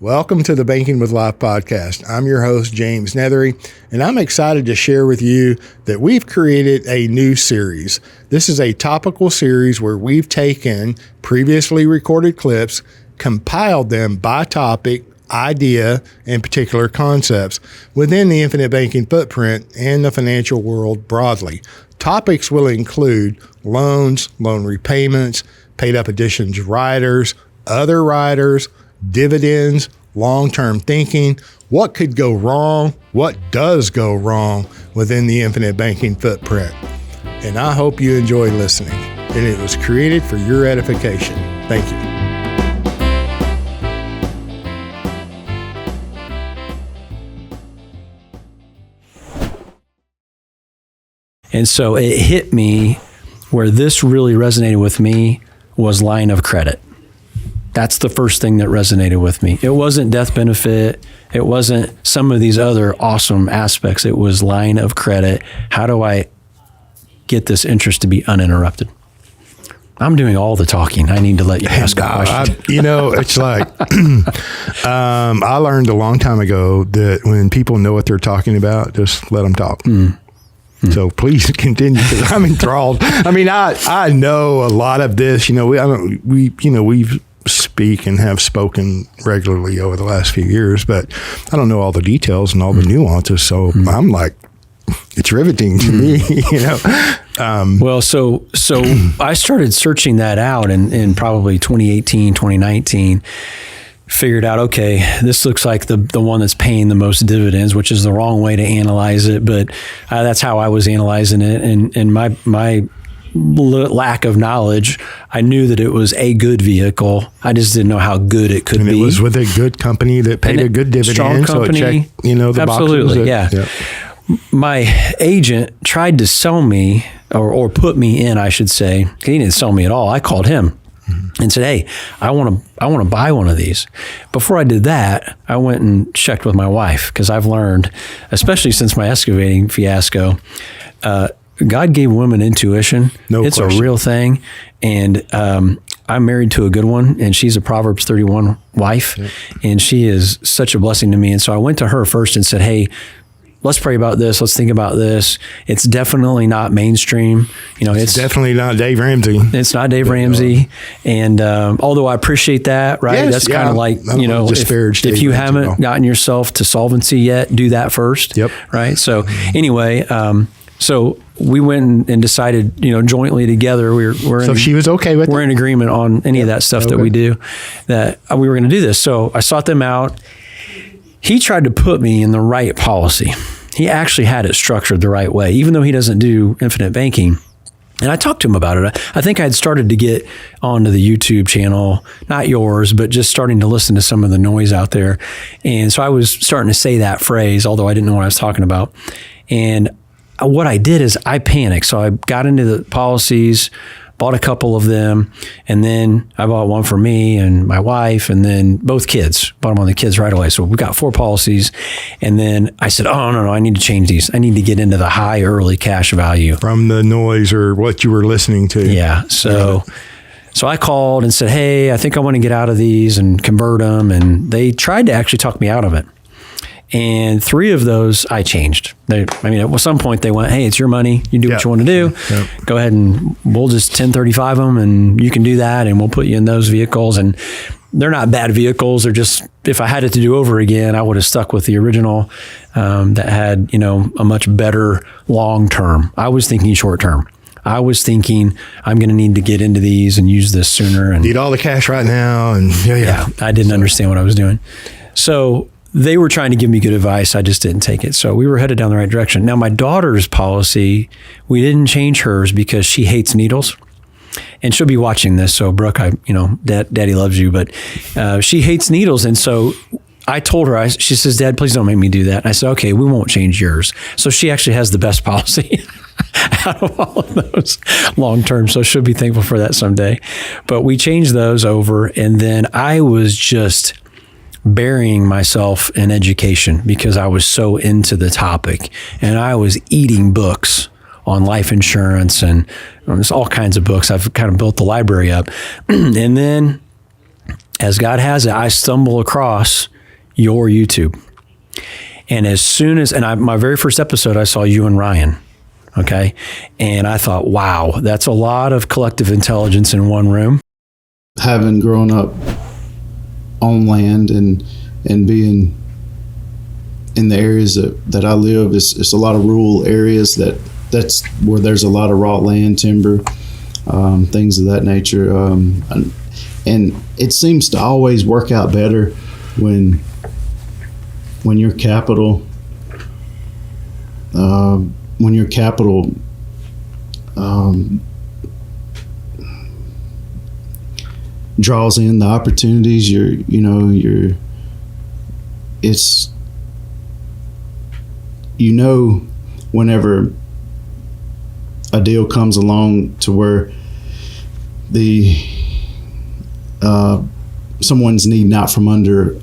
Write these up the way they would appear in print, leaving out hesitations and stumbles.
Welcome to the Banking with Life podcast. I'm your host, James Neathery, and I'm excited to share with you that we've created a new series. This is a topical series where we've taken previously recorded clips, compiled them by topic, idea, and particular concepts within the infinite banking footprint and the financial world broadly. Topics will include loans, loan repayments, paid up additions riders, other riders, dividends, long-term thinking, what could go wrong, what does go wrong within the infinite banking footprint. And I hope you enjoy listening. And it was created for your edification. Thank you. And so it hit me where this really resonated with me was line of credit. That's the first thing that resonated with me. It wasn't death benefit. It wasn't some of these other awesome aspects. It was line of credit. How do I get this interest to be uninterrupted? I'm doing all the talking. I need to let you ask a question. It's like, I learned a long time ago that when people know what they're talking about, just let them talk. So please continue, because I'm enthralled. I mean, I know a lot of this. We've speak and have spoken regularly over the last few years, but I don't know all the details and all the nuances. So I'm like, it's riveting to me, Well, so I started searching that out in probably 2018, 2019. Figured out, okay, this looks like the one that's paying the most dividends, which is the wrong way to analyze it, but that's how I was analyzing it. And my lack of knowledge, I knew that it was a good vehicle. I just didn't know how good it could be. And it was with a good company that paid a good dividend. Strong company, so it checked, the absolutely, boxes. Yeah. My agent tried to sell me, or put me in, I should say. He didn't sell me at all. I called him and said, hey, I want to buy one of these. Before I did that, I went and checked with my wife, because I've learned, especially since my excavating fiasco, God gave women intuition. It's a real thing. And I'm married to a good one, and she's a Proverbs 31 wife, and she is such a blessing to me. And so I went to her first and said, hey, let's pray about this. Let's think about this. It's definitely not mainstream. It's definitely not Dave Ramsey. It's not Dave Ramsey. And although I appreciate that, right? That's kind of like, if you haven't gotten yourself to solvency yet, do that first. Yep. Right. So anyway, so we went and decided, jointly together, so she was okay with it? We're in agreement on any of that stuff that we do, that we were going to do this. So I sought them out. He tried to put me in the right policy. He actually had it structured the right way, even though he doesn't do infinite banking. And I talked to him about it. I think I had started to get onto the YouTube channel, not yours, but just starting to listen to some of the noise out there. And so I was starting to say that phrase, although I didn't know what I was talking about. And what I did is I panicked. So I got into the policies, bought a couple of them, and then I bought one for me and my wife, and then both kids. Bought them on the kids right away. So we got 4 policies. And then I said, oh, no, I need to change these. I need to get into the high early cash value. From the noise or what you were listening to. Yeah. So I called and said, hey, I think I want to get out of these and convert them. And they tried to actually talk me out of it. And 3 of those I changed. At some point they went, hey, it's your money. You do what you want to do. Yep. Go ahead and we'll just 1035 them, and you can do that, and we'll put you in those vehicles. And they're not bad vehicles. They're just, if I had it to do over again, I would have stuck with the original that had, a much better long term. I was thinking short term. I was thinking I'm going to need to get into these and use this sooner. And need all the cash right now. And I didn't understand what I was doing. So they were trying to give me good advice. I just didn't take it. So we were headed down the right direction. Now, my daughter's policy, we didn't change hers because she hates needles. And she'll be watching this. So Brooke, Daddy loves you, but she hates needles. And so I told her, she says, Dad, please don't make me do that. And I said, okay, we won't change yours. So she actually has the best policy out of all of those long term. So she'll be thankful for that someday. But we changed those over. And then I was just burying myself in education because I was so into the topic, and I was eating books on life insurance and there's all kinds of books. I've kind of built the library up. And then, as God has it, I stumble across your YouTube. And as soon as, my very first episode, I saw you and Ryan. Okay. And I thought, wow, that's a lot of collective intelligence in one room. Having grown up on land and being in the areas that I live, it's a lot of rural areas that's where there's a lot of raw land, timber, things of that nature. And it seems to always work out better when your capital draws in the opportunities. Whenever a deal comes along to where someone's needing out from under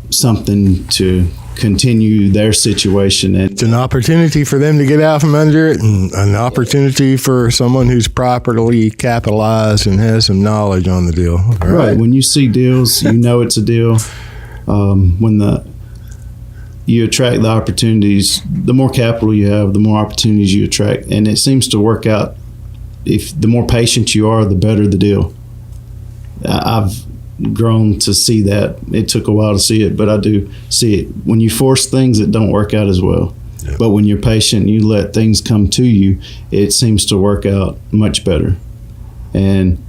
something to continue their situation. And it's an opportunity for them to get out from under it, and an opportunity for someone who's properly capitalized and has some knowledge on the deal. Right. When you see deals, it's a deal. When you attract the opportunities, the more capital you have, the more opportunities you attract. And it seems to work out. If the more patient you are, the better the deal. I've grown to see that. It took a while to see it, but I do see it. When you force things, it don't work out as well. Yeah. But when you're patient, you let things come to you, it seems to work out much better. And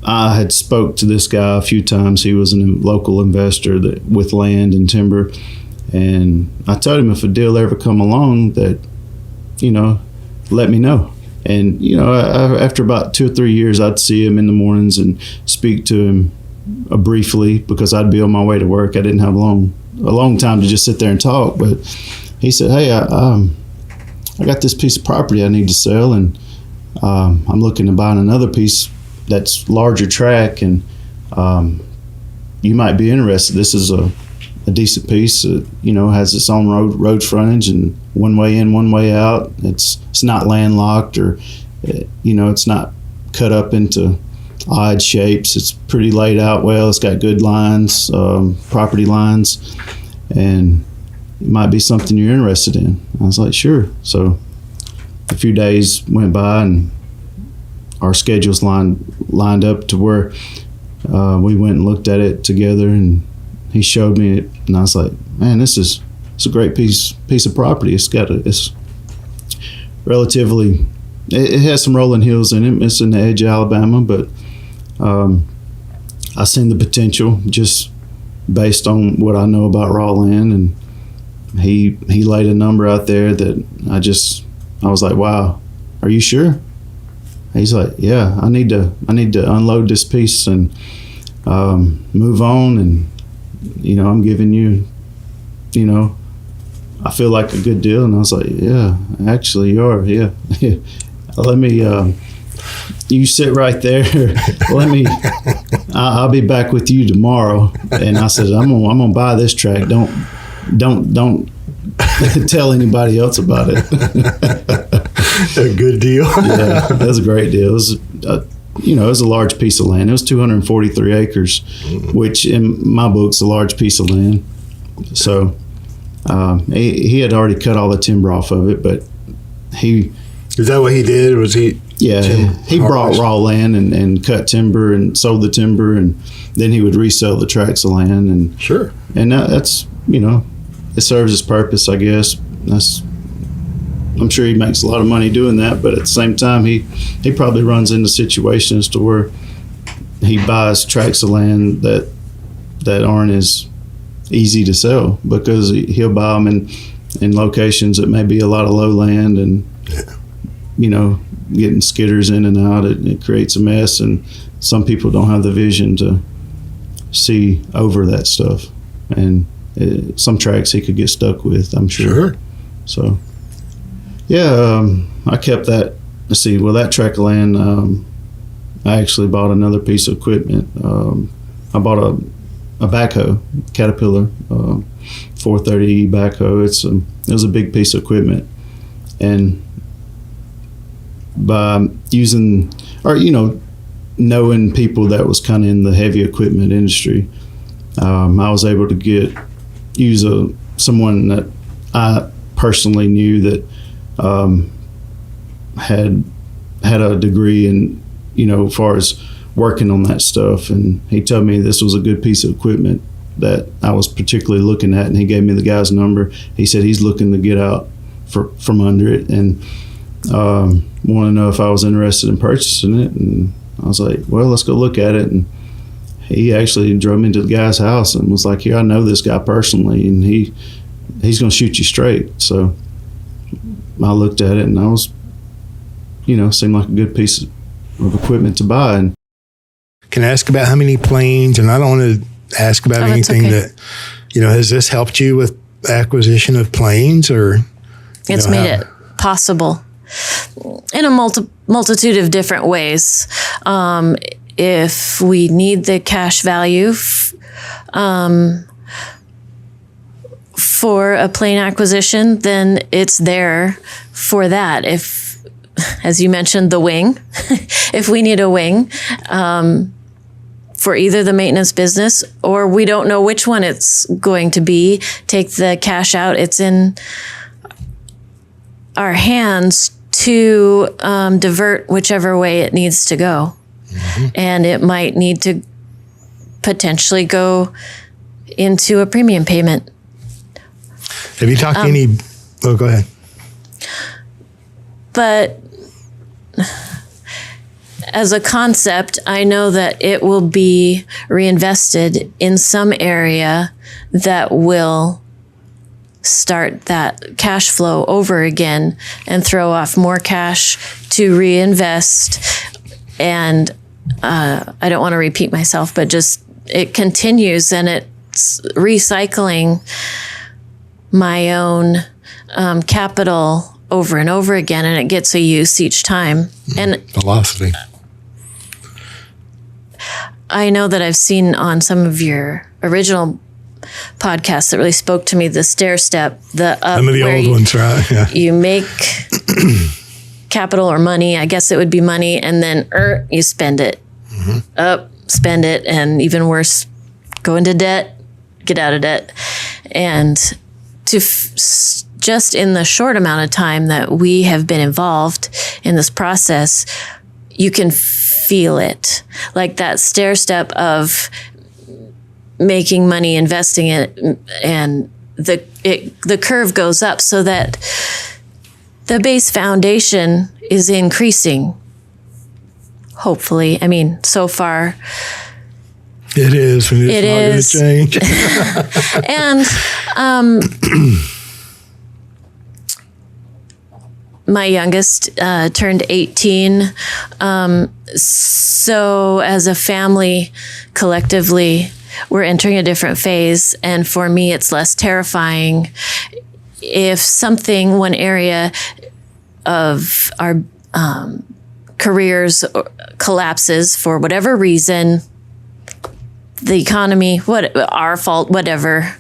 I had spoke to this guy a few times. He was a local investor with land and timber, and I told him if a deal ever come along that, let me know. And, after about 2 or 3 years, I'd see him in the mornings and speak to him briefly, because I'd be on my way to work. I didn't have a long time to just sit there and talk. But he said, hey, I got this piece of property I need to sell, and I'm looking to buy another piece that's larger tract, and you might be interested. This is a decent piece. Has its own road frontage and one way in, one way out. It's not landlocked, or it's not cut up into odd shapes. It's pretty laid out well. It's got good lines, property lines, and it might be something you're interested in. I was like, sure. So a few days went by, and our schedules lined up to where we went and looked at it together, and he showed me it, and I was like, man, it's a great piece of property. It's relatively, it has some rolling hills in it. It's in the edge of Alabama, but I seen the potential just based on what I know about raw land, and he laid a number out there that I was like, wow, are you sure? He's like, yeah, I need to unload this piece and move on, and I'm giving you, I feel like a good deal. And I was like, yeah, actually you are. Yeah. Let me, you sit right there. I'll be back with you tomorrow. And I said, I'm going to buy this tract. Don't tell anybody else about it. A good deal. Yeah, that was a great deal. It was, it was a large piece of land. It was 243 acres, which in my book's a large piece of land. So he had already cut all the timber off of it, but Is that what he did? Was he? Yeah, he brought raw land and cut timber and sold the timber, and then he would resell the tracts of land. And sure. And that's, it serves its purpose, I guess. I'm sure he makes a lot of money doing that, but at the same time, he probably runs into situations to where he buys tracts of land that aren't as easy to sell, because he'll buy them in locations that may be a lot of low land, and getting skidders in and out, it creates a mess, and some people don't have the vision to see over that stuff, and some tracts he could get stuck with, I'm sure. So yeah, I kept that. Let's see. Well, that tract of land, I actually bought another piece of equipment. I bought a backhoe, Caterpillar 430E backhoe. It was a big piece of equipment, and by using, or knowing people that was kind of in the heavy equipment industry, I was able to use someone that I personally knew that had a degree in, as far as working on that stuff. And he told me this was a good piece of equipment that I was particularly looking at, and he gave me the guy's number. He said he's looking to get out from under it, and wanted to know if I was interested in purchasing it. And I was like, well, let's go look at it. And he actually drove me to the guy's house and was like, here, I know this guy personally, and he's going to shoot you straight. So I looked at it, and I was, seemed like a good piece of equipment to buy. And can I ask about how many planes? And I don't want to ask about anything that, has this helped you with acquisition of planes, or? It's made it possible in a multitude of different ways. If we need the cash value for a plane acquisition, then it's there for that. If, as you mentioned, the wing, if we need a wing, for either the maintenance business, or we don't know which one it's going to be, take the cash out. It's in our hands to divert whichever way it needs to go. Mm-hmm. And it might need to potentially go into a premium payment. Have you talked to any? Oh, go ahead. But as a concept, I know that it will be reinvested in some area that will start that cash flow over again and throw off more cash to reinvest. And I don't want to repeat myself, but just it continues, and it's recycling my own capital over and over again, and it gets a use each time. And velocity. I know that I've seen on some of your original podcasts that really spoke to me, the stair step, the up, some of the old ones, right? Yeah. You make capital or money, I guess it would be money, and then you spend it. Mm-hmm. Up, spend it, and even worse, go into debt, get out of debt. And to just in the short amount of time that we have been involved in this process, you can feel it, like that stair step of making money, investing it, and the curve goes up so that the base foundation is increasing. Hopefully, I mean, so far it is. And it's not going to change. And my youngest turned 18. So as a family, collectively, we're entering a different phase. And for me, it's less terrifying if one area of our careers collapses for whatever reason, the economy, our fault, whatever.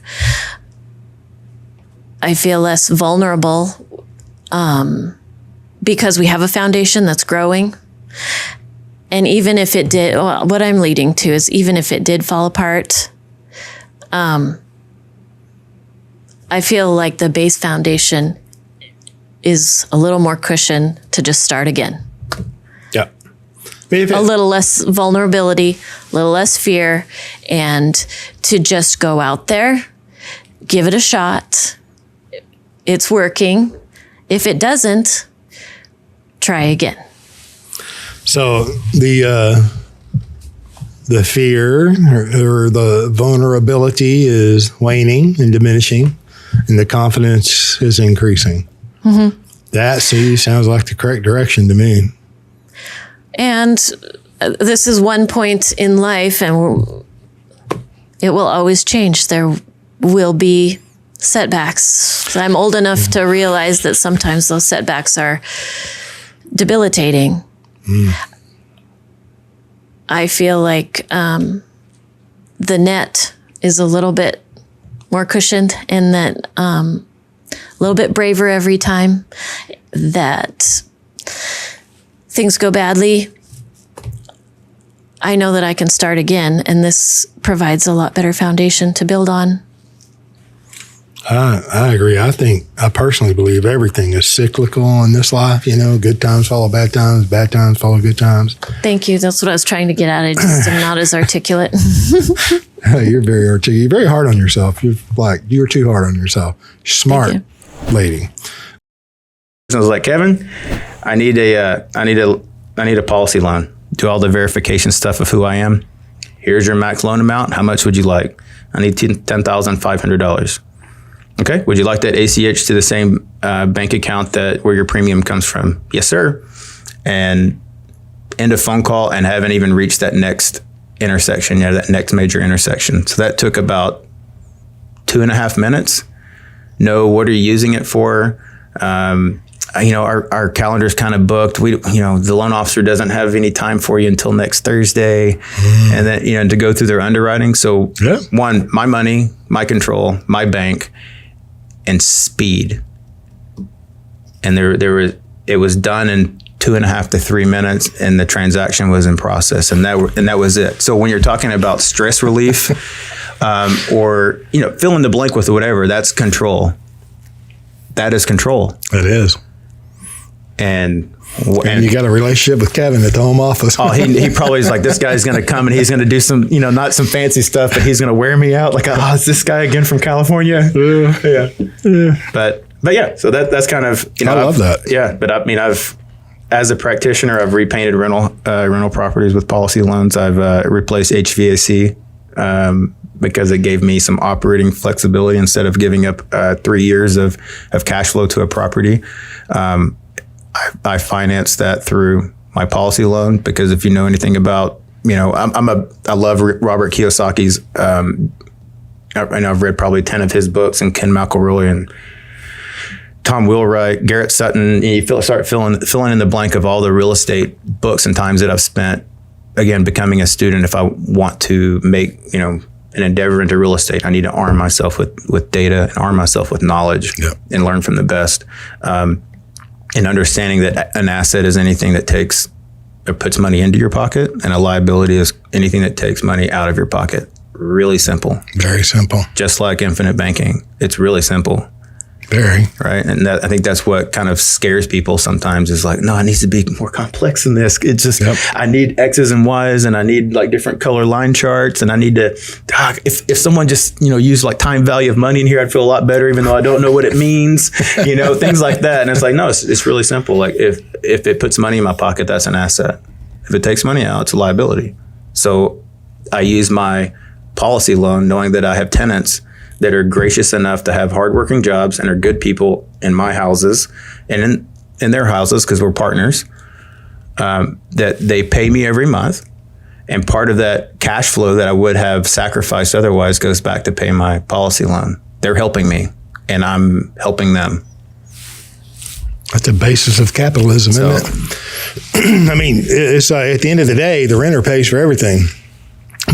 I feel less vulnerable because we have a foundation that's growing. And even if it did, what I'm leading to is even if it did fall apart, I feel like the base foundation is a little more cushion to just start again. Yeah. A little less vulnerability, a little less fear, and to just go out there, give it a shot. It's working. If it doesn't, try again. So the fear or the vulnerability is waning and diminishing, and the confidence is increasing. Mm-hmm. That sounds like the correct direction to me. And this is one point in life, and it will always change. There will be setbacks. I'm old enough to realize that sometimes those setbacks are debilitating. Mm. I feel like the net is a little bit more cushioned, and that a little bit braver every time that things go badly. I know that I can start again, and this provides a lot better foundation to build on. I agree. I personally believe everything is cyclical in this life. You know, good times follow bad times follow good times. Thank you. That's what I was trying to get at. I just am not as articulate. You're very articulate. You're very hard on yourself. You're too hard on yourself. You're smart lady. I was like, Kevin, I need a policy loan. Do all the verification stuff of who I am. Here's your max loan amount. How much would you like? I need $10,500. Okay. Would you like that ACH to the same bank account where your premium comes from? Yes, sir. And end a phone call and haven't even reached that next intersection yet, that next major intersection. So that took about 2.5 minutes. No, what are you using it for? Our calendar's kind of booked. The loan officer doesn't have any time for you until next Thursday. And then, to go through their underwriting. So one, my money, my control, my bank, and speed. And it was done in 2.5 to 3 minutes, and the transaction was in process, and that was it. So when you're talking about stress relief, or fill in the blank with whatever, that's control. That is control. It is. And you got a relationship with Kevin at the home office. Oh, he probably is like, this guy's going to come and he's going to do some, not some fancy stuff, but he's going to wear me out. Like, is this guy again from California? Yeah. But yeah, so that's kind of, I love that. Yeah. But I've, as a practitioner, I've repainted rental properties with policy loans. I've replaced HVAC because it gave me some operating flexibility instead of giving up 3 years of cash flow to a property. I financed that through my policy loan because if you know anything about, I love Robert Kiyosaki's. I know I've read probably 10 of his books, and Ken McElroy and Tom Wheelwright, Garrett Sutton. You start filling in the blank of all the real estate books and times that I've spent, again, becoming a student. If I want to make, an endeavor into real estate, I need to arm myself with data and arm myself with knowledge and learn from the best. And understanding that an asset is anything that takes or puts money into your pocket, and a liability is anything that takes money out of your pocket. Really simple. Very simple. Just like infinite banking. It's really simple. Very. Right. And I think that's what kind of scares people sometimes is like, no, it needs to be more complex than this. It's just, I need X's and Y's, and I need like different color line charts, and I need to, if someone just, used like time value of money in here, I'd feel a lot better, even though I don't know what it means, things like that. And it's like, no, it's really simple. Like if it puts money in my pocket, that's an asset. If it takes money out, it's a liability. So I use my policy loan knowing that I have tenants that are gracious enough to have hardworking jobs and are good people in my houses and in their houses, because we're partners, that they pay me every month. And part of that cash flow that I would have sacrificed otherwise goes back to pay my policy loan. They're helping me, and I'm helping them. That's the basis of capitalism, isn't it? It's at the end of the day, the renter pays for everything.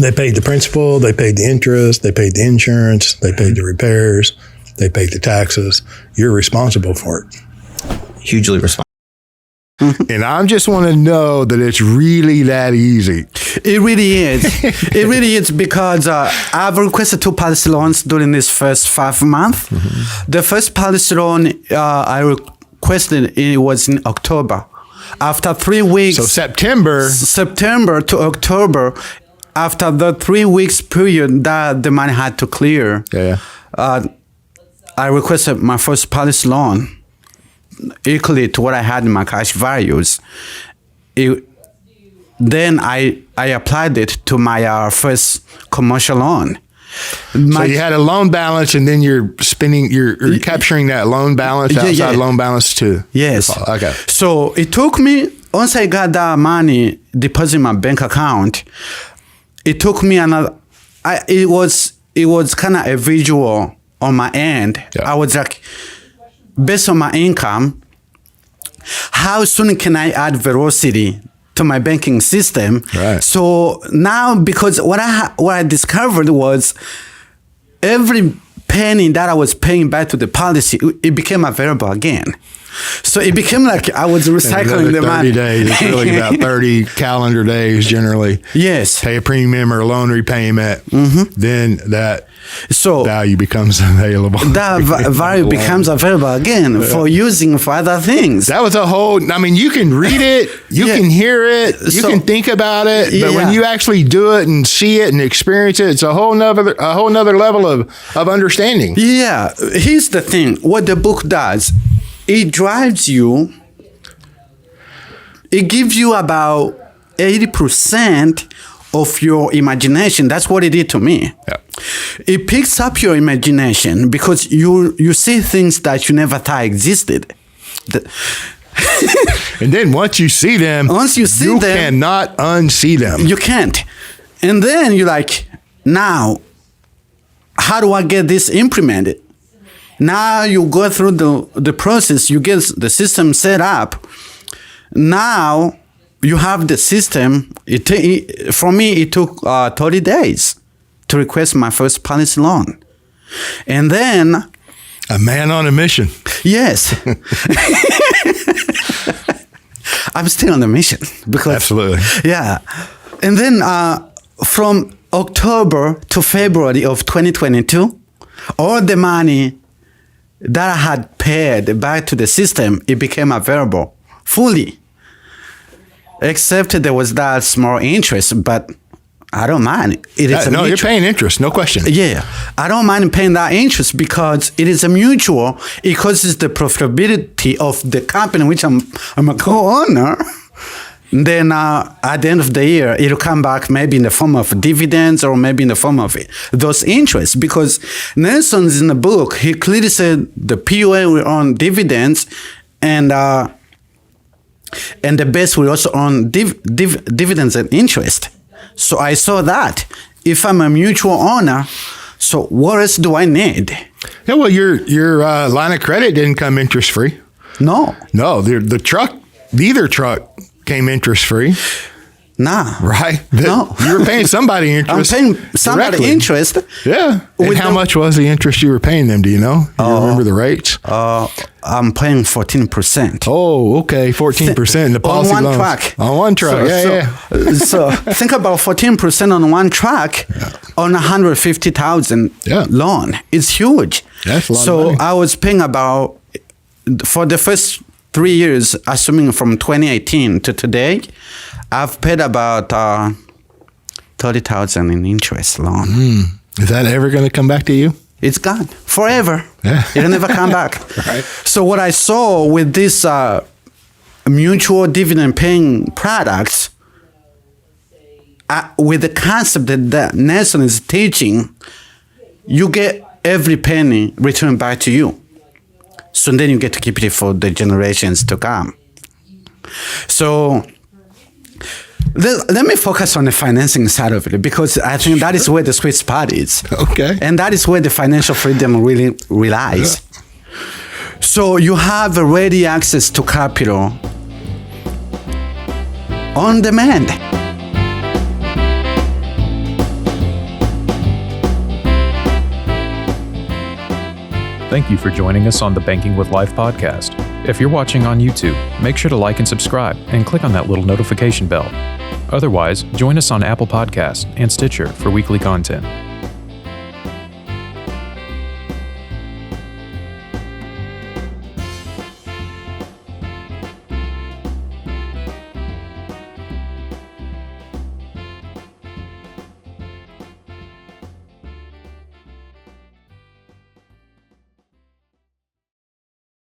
They paid the principal, they paid the interest, they paid the insurance, they paid the repairs, they paid the taxes. You're responsible for it. Hugely responsible. And I just want to know that it's really that easy. It really is. It really is, because I've requested 2 policy loans during this first 5 months. Mm-hmm. The first policy loan I requested, it was in October. After 3 weeks. So September to October. After the 3 weeks period that the money had to clear, I requested my first policy loan equally to what I had in my cash values. Then I applied it to my first commercial loan. So you had a loan balance, and then you're capturing that loan balance outside loan balance too. Yes. Okay. So it took me, once I got that money deposited in my bank account, it took me another. It was kind of a visual on my end. Yeah. I was like, based on my income, how soon can I add velocity to my banking system? Right. So now, because what I discovered was every penny that I was paying back to the policy, it became available again. So it became like I was recycling the 30 money. days. It's really about 30 calendar days generally. Yes. Pay a premium or loan repayment. Then that So value becomes available. that value becomes available again for using for other things. That was a whole, I mean, you can read it, you Yeah. can hear it, you So- can think about it, but when Yeah. you actually do it and see it and experience it, it's a whole nother level of understanding. Yeah, here's the thing. What the book does, it drives you, it gives you about 80% of your imagination. That's what it did to me. Yeah. It picks up your imagination because you see things that you never thought existed. And then once you see them, you cannot unsee them. You can't. And then you're like, now, how do I get this implemented? Now you go through the process, you get the system set up. Now you have the system. For me, it took 30 days to request my first policy loan. And then... A man on a mission. Yes. I'm still on a mission. Because, Absolutely. Yeah. And then from October to February of 2022, all the money that I had paid back to the system, it became available fully. Except there was that small interest, but I don't mind. It is No, you're paying interest, no question. Yeah, I don't mind paying that interest because it is a mutual. It causes the profitability of the company, which I'm a co-owner. Then at the end of the year, it'll come back maybe in the form of dividends or maybe in the form of those interests. Because Nelson's in the book, he clearly said the POA will earn dividends and the base will also earn dividends and interest. So I saw that. If I'm a mutual owner, so what else do I need? Yeah, well, your line of credit didn't come interest free. No. No, neither truck came interest free. Nah. Right? No. You were paying somebody interest. I'm paying somebody directly. interest. Yeah. And With how the- much was the interest you were paying them? Do you know? Do you remember the rates? I'm paying 14%. Oh, okay. 14% in the policy on one loans. track. On one truck. Yeah. So think about 14% on one track on 150,000 loan. It's huge. That's a lot of So money. I was paying about, for the first 3 years, assuming from 2018 to today, I've paid about 30,000 in interest loan. Is that ever going to come back to you? It's gone forever. Yeah. It'll never come back. Right. So what I saw with this mutual dividend paying products, with the concept that Nelson is teaching, you get every penny returned back to you. So then you get to keep it for the generations to come. So let me focus on the financing side of it because I think that is where the sweet spot is. Okay. And that is where the financial freedom really relies. Yeah. So you have ready access to capital on demand. Thank you for joining us on the Banking with Life podcast. If you're watching on YouTube, make sure to like and subscribe and click on that little notification bell. Otherwise, join us on Apple Podcasts and Stitcher for weekly content.